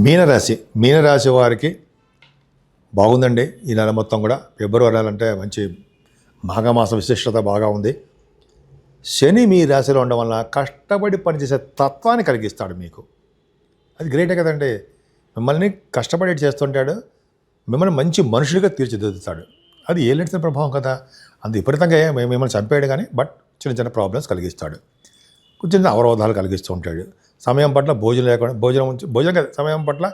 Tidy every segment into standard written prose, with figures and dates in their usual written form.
మీనరాశి వారికి బాగుందండి. ఈ నెల మొత్తం కూడా ఫిబ్రవరి నెల అంటే మంచి మాఘమాస విశిష్టత బాగా ఉంది. శని మీ రాశిలో ఉండడం వల్ల కష్టపడి పనిచేసే తత్వాన్ని కలిగిస్తాడు మీకు. అది గ్రేటే కదండి. మిమ్మల్ని కష్టపడి చేస్తుంటాడు, మిమ్మల్ని మంచి మనుషులుగా తీర్చిదిద్దుతాడు. అది ఏలిన ప్రభావం కదా. అంత విపరీతంగా మిమ్మల్ని చంపేయడు కానీ చిన్న చిన్న ప్రాబ్లమ్స్ కలిగిస్తాడు, చిన్న అవరోధాలు కలిగిస్తూ ఉంటాడు. సమయం పట్ల భోజనం సమయం పట్ల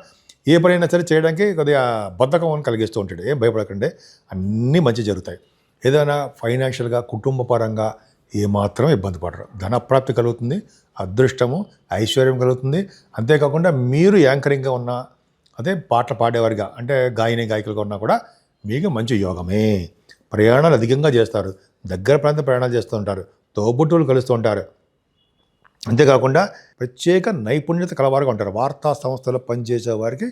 ఏ పనైనా సరే చేయడానికి కొద్దిగా బద్ధకం కలిగిస్తూ ఉంటాడు. ఏం భయపడకండి, అన్నీ మంచి జరుగుతాయి. ఏదైనా ఫైనాన్షియల్గా కుటుంబ పరంగా ఏమాత్రం ఇబ్బంది పడరు. ధనప్రాప్తి కలుగుతుంది, అదృష్టము ఐశ్వర్యం కలుగుతుంది. అంతేకాకుండా మీరు యాంకరింగ్గా ఉన్న అదే పాటలు పాడేవారిగా అంటే గాయకులుగా ఉన్నా కూడా మీకు మంచి యోగమే. ప్రయాణాలు అధికంగా చేస్తారు, దగ్గర ప్రాంతం ప్రయాణాలు చేస్తూ ఉంటారు, తోబుట్టువులు కలుస్తూ ఉంటారు. అంతేకాకుండా ప్రత్యేక నైపుణ్యత కలవారుగా ఉంటారు. వార్తా సంస్థలో పనిచేసే వారికి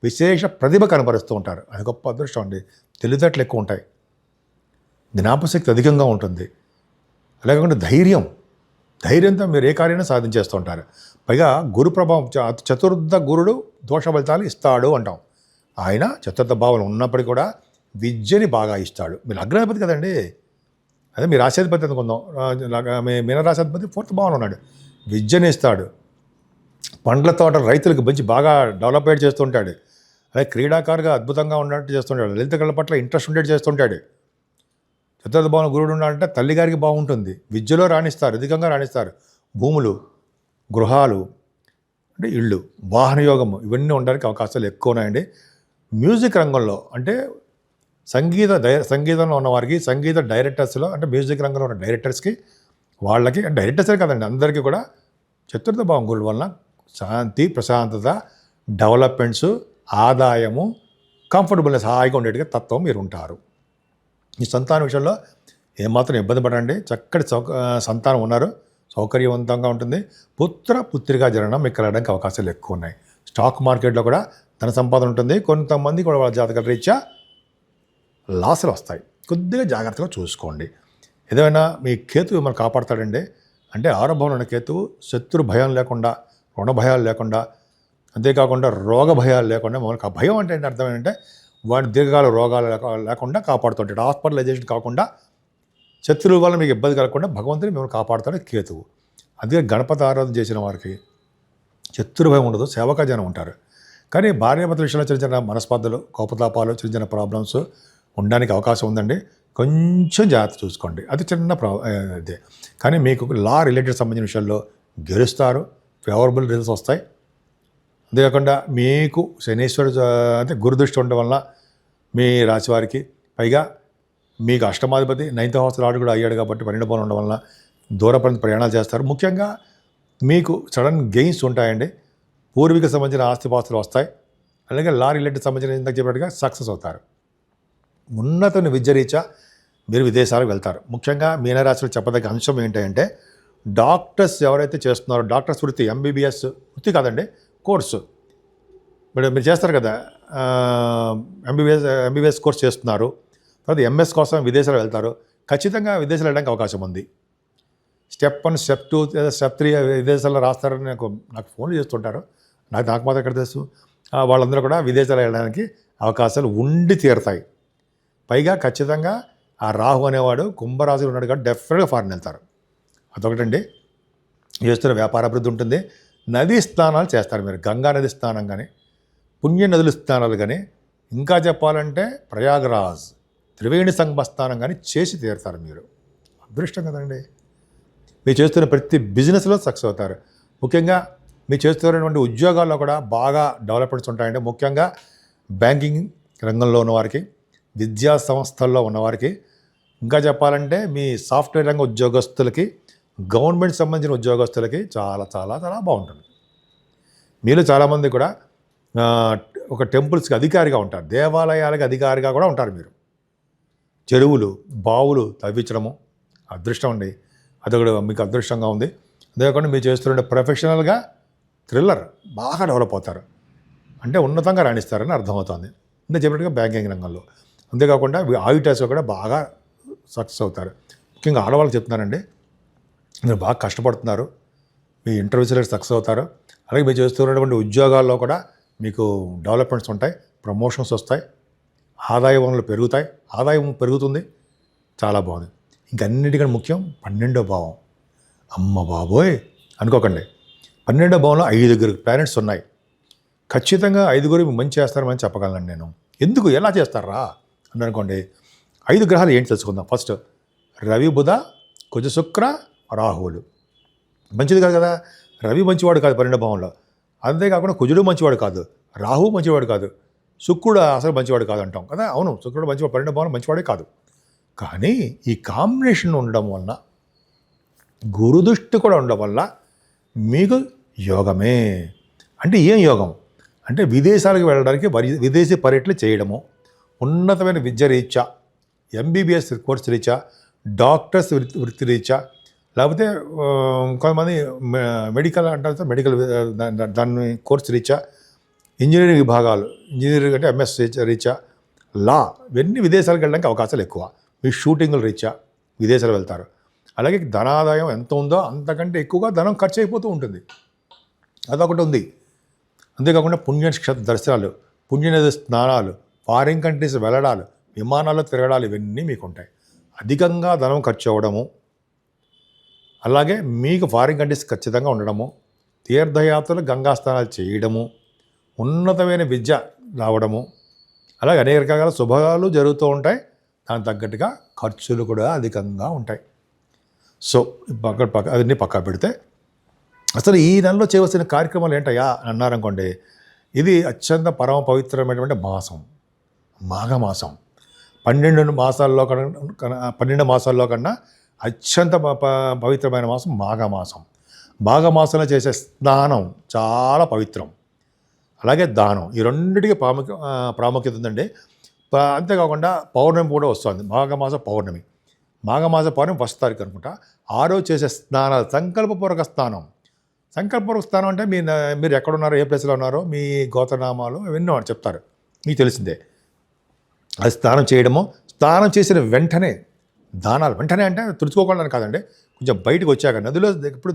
విశేష ప్రతిభ కనబరుస్తూ ఉంటారు. అది గొప్ప అదృష్టం అండి. తెలివితేటలు ఎక్కువ ఉంటాయి, జ్ఞాపశక్తి అధికంగా ఉంటుంది. అలాగే కాకుండా ధైర్యంతో మీరు ఏ కార్యాన్ని సాధించేస్తూ ఉంటారు. పైగా గురు ప్రభావం, చతుర్థ గురుడు దోష ఫలితాలు ఇస్తాడు అంటాం. ఆయన చతుర్థ భావం ఉన్నప్పటికీ కూడా విద్యని బాగా ఇస్తాడు. మీరు లగ్నాధిపతి కదండి, అదే మీ రాశాధిపతి అనుకుందాం. మీ మీనరాశాధిపతి 4th భావంలో ఉన్నాడు, విద్యని ఇస్తాడు. పండ్ల తోట రైతులకు మంచి బాగా డెవలప్మెంట్ చేస్తుంటాడు. అలాగే క్రీడాకారుగా అద్భుతంగా ఉన్నట్టు చేస్తుంటాడు. లలిత కళల పట్ల ఇంట్రెస్ట్ ఉండేట్టు చేస్తుంటాడు. చతుర్థ భావం గురుడు ఉన్నాడంటే తల్లిగారికి బాగుంటుంది, విద్యలో రాణిస్తారు, అధికంగా రాణిస్తారు. భూములు, గృహాలు అంటే ఇళ్ళు, వాహన యోగము ఇవన్నీ ఉండడానికి అవకాశాలు ఎక్కువ ఉన్నాయండి. మ్యూజిక్ రంగంలో అంటే సంగీతంలో ఉన్నవారికి, సంగీత డైరెక్టర్స్లో అంటే మ్యూజిక్ రంగంలో ఉన్న డైరెక్టర్స్కి, వాళ్ళకి డైరెక్టర్సే కదండి అందరికీ కూడా చతుర్థ భావం గురుడు వలన శాంతి, ప్రశాంతత, డెవలప్మెంట్స్, ఆదాయము, కంఫర్టబుల్నెస్, హాయిగా ఉండేట్టుగా తత్వం మీరు ఉంటారు. ఈ సంతాన విషయంలో ఏమాత్రం ఇబ్బంది పడండి. చక్కటి సంతానం ఉన్నారు, సౌకర్యవంతంగా ఉంటుంది. పుత్రికా జననం మీకు కలగడానికి అవకాశాలు ఎక్కువ ఉన్నాయి. స్టాక్ మార్కెట్లో కూడా ధన సంపాదన ఉంటుంది. కొంతమంది కూడా వాళ్ళ జాతకాల రీత్యా లాసులు వస్తాయి. కొద్దిగా జాగ్రత్తగా చూసుకోండి. ఏదైనా మీ కేతువు మిమ్మల్ని కాపాడతాడండి. అంటే ఆరంభంలో ఉన్న కేతువు శత్రు భయం లేకుండా, రుణ భయాలు లేకుండా, అంతేకాకుండా రోగ భయాలు లేకుండా, మమ్మల్ని భయం అంటే ఏంటి అర్థం ఏంటంటే వాడి దీర్ఘకాల రోగాలు లేకుండా కాపాడుతుంటాడు. హాస్పిటలైజేషన్ కాకుండా, శత్రువుల వల్ల మీకు ఇబ్బంది కలగకుండా భగవంతుని మిమ్మల్ని కాపాడుతాడు కేతువు. అందుకే గణపతి ఆరాధన చేసిన వారికి శత్రు భయం ఉండదు, సేవకా జనం ఉంటారు. కానీ భార్యాభర్తల విషయంలో చిన్న చిన్న మనస్పర్ధలు, కోపతాపాలు, చిన్న చిన్న ప్రాబ్లమ్స్ ఉండడానికి అవకాశం ఉందండి. కొంచెం జాగ్రత్త చూసుకోండి. అది చిన్న ఇదే. కానీ మీకు లా రిలేటెడ్ సంబంధించిన విషయాల్లో గెలుస్తారు, ఫేవరబుల్ రిజల్ట్స్ వస్తాయి. అంతేకాకుండా మీకు శనీశ్వరుడు అంటే గురుదృష్టి ఉండడం వల్ల మీ రాశి వారికి, పైగా మీకు అష్టమాధిపతి 9th house లార్డ్ కూడా అయ్యాడు కాబట్టి 12 భావం ఉండడం వల్ల దూర ప్రయాణాలు చేస్తారు. ముఖ్యంగా మీకు సడన్ గెయిన్స్ ఉంటాయండి. పూర్వీక సంబంధించిన ఆస్తిపాస్తులు వస్తాయి. అలాగే లా రిలేటెడ్ సంబంధించిన ఇందాక చెప్పినట్టుగా సక్సెస్ అవుతారు. ఉన్నత విద్యరీత్యా మీరు విదేశాలకు వెళ్తారు. ముఖ్యంగా మీనరాశిలో చెప్పదగ్గ అంశం ఏంటంటే డాక్టర్స్ ఎవరైతే చేస్తున్నారో, డాక్టర్స్ వృత్తి, MBBS వృత్తి కాదండి, కోర్సు మీరు చేస్తారు కదా, MBBS కోర్స్ చేస్తున్నారు, తర్వాత MS కోసం విదేశాలు వెళ్తారు. ఖచ్చితంగా విదేశాలు వెళ్ళడానికి అవకాశం ఉంది. స్టెప్ 1, స్టెప్ 2 లేదా స్టెప్ 3 విదేశాల్లో రాస్తారని నాకు ఫోన్లు చేస్తుంటారు. నాకు మాత్రం ఎక్కడ తెలుసు. వాళ్ళందరూ కూడా విదేశాలు వెళ్ళడానికి అవకాశాలు ఉండి తీరుతాయి. పైగా ఖచ్చితంగా ఆ రాహు అనేవాడు కుంభరాశిలో ఉన్నాడు కాబట్టి డెఫినెట్గా ఫారెన్ వెళ్తారు. అదొకటండి. చేస్తున్న వ్యాపార అభివృద్ధి ఉంటుంది. నదీ స్నానాలు చేస్తారు మీరు. గంగా నది స్నానం కానీ, పుణ్య నదుల స్నానాలు కానీ, ఇంకా చెప్పాలంటే ప్రయాగరాజ్ త్రివేణి సంగమస్థానం కానీ చేసి తీరుతారు మీరు. అదృష్టం కదండి. మీరు చేస్తున్న ప్రతి బిజినెస్లో సక్సెస్ అవుతారు. ముఖ్యంగా మీరు చేస్తున్నటువంటి ఉద్యోగాల్లో కూడా బాగా డెవలప్మెంట్స్ ఉంటాయండి. ముఖ్యంగా బ్యాంకింగ్ రంగంలో ఉన్నవారికి, విద్యా సంస్థల్లో ఉన్నవారికి, ఇంకా చెప్పాలంటే మీ సాఫ్ట్వేర్ రంగ ఉద్యోగస్తులకి, గవర్నమెంట్ సంబంధించిన ఉద్యోగస్తులకి చాలా చాలా చాలా బాగుంటుంది. మీరు చాలామంది కూడా ఒక టెంపుల్స్కి అధికారిగా ఉంటారు, దేవాలయాలకి అధికారిగా కూడా ఉంటారు. మీరు చెరువులు, బావులు తవ్వించడము అదృష్టం అండి. అదొకటి మీకు అదృష్టంగా ఉంది. అదేకాకుండా మీరు చేస్తుంటే ప్రొఫెషనల్గా థ్రిల్లర్ బాగా డెవలప్ అవుతారు, అంటే ఉన్నతంగా రాణిస్తారని అర్థమవుతుంది. అంటే చెప్పినట్టుగా బ్యాంకింగ్ రంగంలో. అంతేకాకుండా ఆడిటర్స్లో కూడా బాగా సక్సెస్ అవుతారు. ముఖ్యంగా ఆడవాళ్ళకి చెప్తున్నారండి, మీరు బాగా కష్టపడుతున్నారు, మీ ఇంటర్వ్యూస్లో సక్సెస్ అవుతారు. అలాగే మీరు చేస్తున్నటువంటి ఉద్యోగాల్లో కూడా మీకు డెవలప్మెంట్స్ ఉంటాయి, ప్రమోషన్స్ వస్తాయి, ఆదాయ వనరులు పెరుగుతాయి, ఆదాయం పెరుగుతుంది. చాలా బాగుంది. ఇంకన్నిటికన్నా ముఖ్యం 12వ భావం. అమ్మ బాబోయ్ అనుకోకండి, 12వ భావంలో 5 ప్లానెట్స్ ఉన్నాయి. ఖచ్చితంగా 5 మంచి చేస్తారని చెప్పగలను నేను. ఎందుకు, ఎలా చేస్తారా అని అనుకోండి. 5 గ్రహాలు ఏంటి తెలుసుకుందాం. ఫస్ట్ రవి, బుధ, కుజ, శుక్ర, రాహువులు. మంచిది కాదు కదా. రవి మంచివాడు కాదు 12వ భావంలో. అంతేకాకుండా కుజుడు మంచివాడు కాదు, రాహువు మంచివాడు కాదు, శుక్రుడు అసలు మంచివాడు కాదు అంటాం కదా. అవును, శుక్రుడు మంచివాడు, 12వ భావం మంచివాడే కాదు. కానీ ఈ కాంబినేషన్ ఉండడం వలన, గురుదృష్టి కూడా ఉండడం వల్ల మీకు యోగమే. అంటే ఏం యోగం అంటే విదేశాలకు వెళ్ళడానికి, విదేశీ పర్యటనలు చేయడము, ఉన్నతమైన విద్య రీత్యా, ఎంబీబీఎస్ కోర్సు రీత్యా, డాక్టర్స్ వృత్తి రీత్యా, లేకపోతే కొంతమంది మెడికల్ అంటారు, మెడికల్ దాని కోర్సు రీత్యా, ఇంజనీరింగ్ విభాగాలు, ఇంజనీరింగ్ అంటే ఎంఎస్ రీత్యా, లా, ఇవన్నీ విదేశాలకు వెళ్ళడానికి అవకాశాలు ఎక్కువ. మీ షూటింగుల రీత్యా విదేశాలు వెళ్తారు. అలాగే ధనాదాయం ఎంత ఉందో అంతకంటే ఎక్కువగా ధనం ఖర్చు అయిపోతూ ఉంటుంది. అదొకటి ఉంది. అంతేకాకుండా పుణ్యక్షేత్ర దర్శనాలు, పుణ్యనది స్నానాలు, ఫారిన్ కంట్రీస్ వెళ్ళడాలు, విమానాల్లో తిరగడాలు, ఇవన్నీ మీకు ఉంటాయి. అధికంగా ధనం ఖర్చు అవ్వడము, అలాగే మీకు ఫారిన్ కంట్రీస్ ఖచ్చితంగా ఉండడము, తీర్థయాత్రలు, గంగా స్నానాలు చేయడము, ఉన్నతమైన విద్య రావడము, అలాగే అనేక రకాల శుభాలు జరుగుతూ ఉంటాయి. దానికి తగ్గట్టుగా ఖర్చులు కూడా అధికంగా ఉంటాయి. సో అదన్నీ పక్కా పెడితే అసలు ఈ నెలలో చేయవలసిన కార్యక్రమాలు ఏంటయ్యా అని అన్నారనుకోండి. ఇది అత్యంత పరమ పవిత్రమైనటువంటి మాసం, మాఘమాసం. 12 మాసాల్లో కన్నా అత్యంత పవిత్రమైన మాసం మాఘమాసం. మాఘమాసంలో చేసే స్నానం చాలా పవిత్రం. అలాగే దానం, ఈ రెండింటికి ప్రాముఖ్యత ఉందండి. అంతేకాకుండా పౌర్ణమి కూడా వస్తుంది, మాఘమాస పౌర్ణమి. మాఘమాస పౌర్ణమి 1వ తారీఖు అనుకుంటా. ఆ రోజు చేసే స్నానాలు సంకల్పపూర్వక స్నానం. సంకల్పపూర్వక స్నానం అంటే మీరు ఎక్కడున్నారో, ఏ ప్లేస్లో ఉన్నారో, మీ గోత్రనామాలు ఇవన్నీ చెప్తారు, మీకు తెలిసిందే. అది స్నానం చేయడము. స్నానం చేసిన వెంటనే దానాలు, వెంటనే అంటే తుడుచుకోకుండా కాదండి, కొంచెం బయటకు వచ్చాక, నదిలో ఎప్పుడు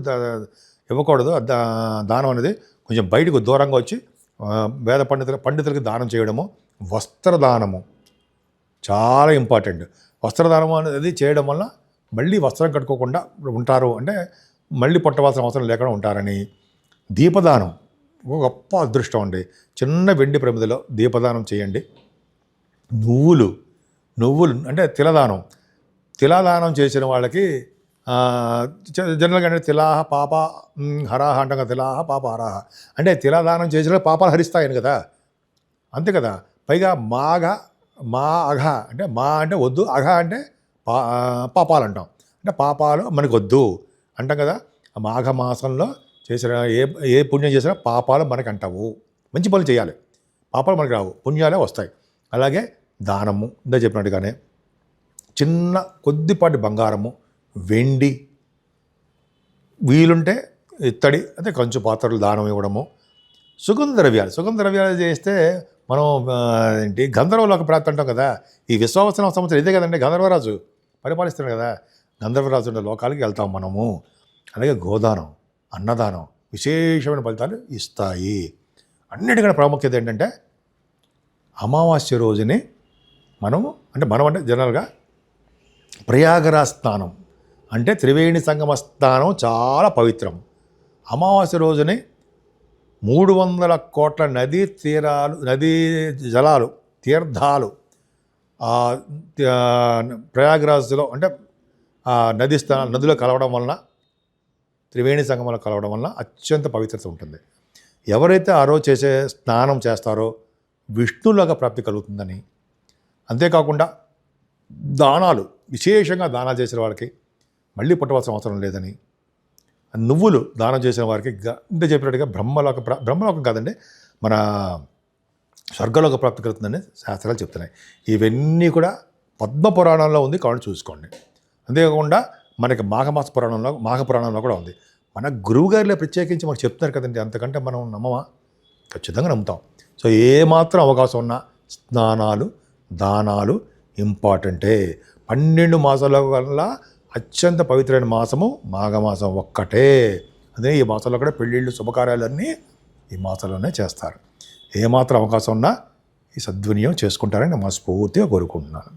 ఇవ్వకూడదు దానం అనేది. కొంచెం బయటకు దూరంగా వచ్చి వేద పండితులకి దానం చేయడము. వస్త్రదానము చాలా ఇంపార్టెంట్. వస్త్రదానం అనేది చేయడం వల్ల మళ్ళీ వస్త్రం కట్టుకోకుండా ఉంటారు, అంటే మళ్ళీ పుట్టవలసిన అవసరం లేకుండా ఉంటారని. దీపదానం గొప్ప అదృష్టం అండి. చిన్న వెండి ప్రమిదలో దీపదానం చేయండి. నువ్వులు అంటే తిలదానం చేసిన వాళ్ళకి జనరల్గా అంటే తిలాహ పాప హరాహ అంటాం కదా. తిలాహ పాప హరాహ అంటే తిలదానం చేసిన పాపాలు హరిస్తాయని కదా, అంతే కదా. పైగా మా అఘ అంటే అంటే వద్దు, అఘ అంటే పాపాలు అంటాం, అంటే పాపాలు మనకు వద్దు అంటాం కదా. మాఘమాసంలో చేసిన ఏ పుణ్యం చేసినా పాపాలు మనకు అంటావు. మంచి పనులు చేయాలి, పాపాలు మనకు రావు, పుణ్యాలే వస్తాయి. అలాగే దానము, ఇందా చెప్పినట్టుగానే చిన్న కొద్దిపాటి బంగారము, వెండి, వీలుంటే ఇత్తడి అంటే కంచు పాత్రలు దానం ఇవ్వడము. సుగంధ ద్రవ్యాలు చేస్తే మనం ఏంటి గంధర్వలోక ప్రాప్తి అంటాం కదా. ఈ విశ్వావసన సంవత్సరం ఇదే కదండి, గంధర్వరాజు పరిపాలిస్తున్నాడు కదా. గంధర్వరాజు ఉన్న లోకాలకి వెళ్తాం మనము. అలాగే గోదానం, అన్నదానం విశేషమైన ఫలితాలు ఇస్తాయి. అన్నిటికన్నా ప్రాముఖ్యత ఏంటంటే అమావాస్య రోజుని మనం అంటే జనరల్గా ప్రయాగరాజ్ స్నానం అంటే త్రివేణి సంగమ స్నానం చాలా పవిత్రం. అమావాస్య రోజుని 300 కోట్ల నదీ జలాలు, తీర్థాలు ప్రయాగరాజ్లో అంటే నదిలో కలవడం వలన, త్రివేణి సంగమంలో కలవడం వలన అత్యంత పవిత్రత ఉంటుంది. ఎవరైతే ఆ రోజు చేసే స్నానం చేస్తారో విష్ణులాగా ప్రాప్తి కలుగుతుందని. అంతేకాకుండా దానాలు, విశేషంగా దానాలు చేసిన వాళ్ళకి మళ్ళీ పుట్టవలసిన అవసరం లేదని. నువ్వులు దానం చేసిన వారికి ఇంత చెప్పినట్టుగా బ్రహ్మలోకం కాదండి, మన స్వర్గలోక ప్రాప్తి కలుగుతుందని శాస్త్రాలు చెప్తున్నాయి. ఇవన్నీ కూడా పద్మపురాణంలో ఉంది, కాబట్టి చూసుకోండి. అంతేకాకుండా మనకి మాఘపురాణంలో కూడా ఉంది. మన గురువుగారిలో ప్రత్యేకించి మనకు చెప్తున్నారు కదండి, అంతకంటే మనం నమ్మమా? ఖచ్చితంగా నమ్ముతాం. సో ఏమాత్రం అవకాశం ఉన్నా స్నానాలు, దానాలు ఇంపార్టెంటే. 12 మాసాల వల్ల అత్యంత పవిత్రమైన మాసము మాఘమాసం ఒక్కటే. అదే ఈ మాసంలో కూడా పెళ్ళిళ్ళు, శుభకార్యాలన్నీ ఈ మాసంలోనే చేస్తారు. ఏమాత్రం అవకాశం ఉన్నా ఈ సద్వినియోగం చేసుకుంటారని నేను మనస్ఫూర్తిగా కోరుకుంటున్నాను.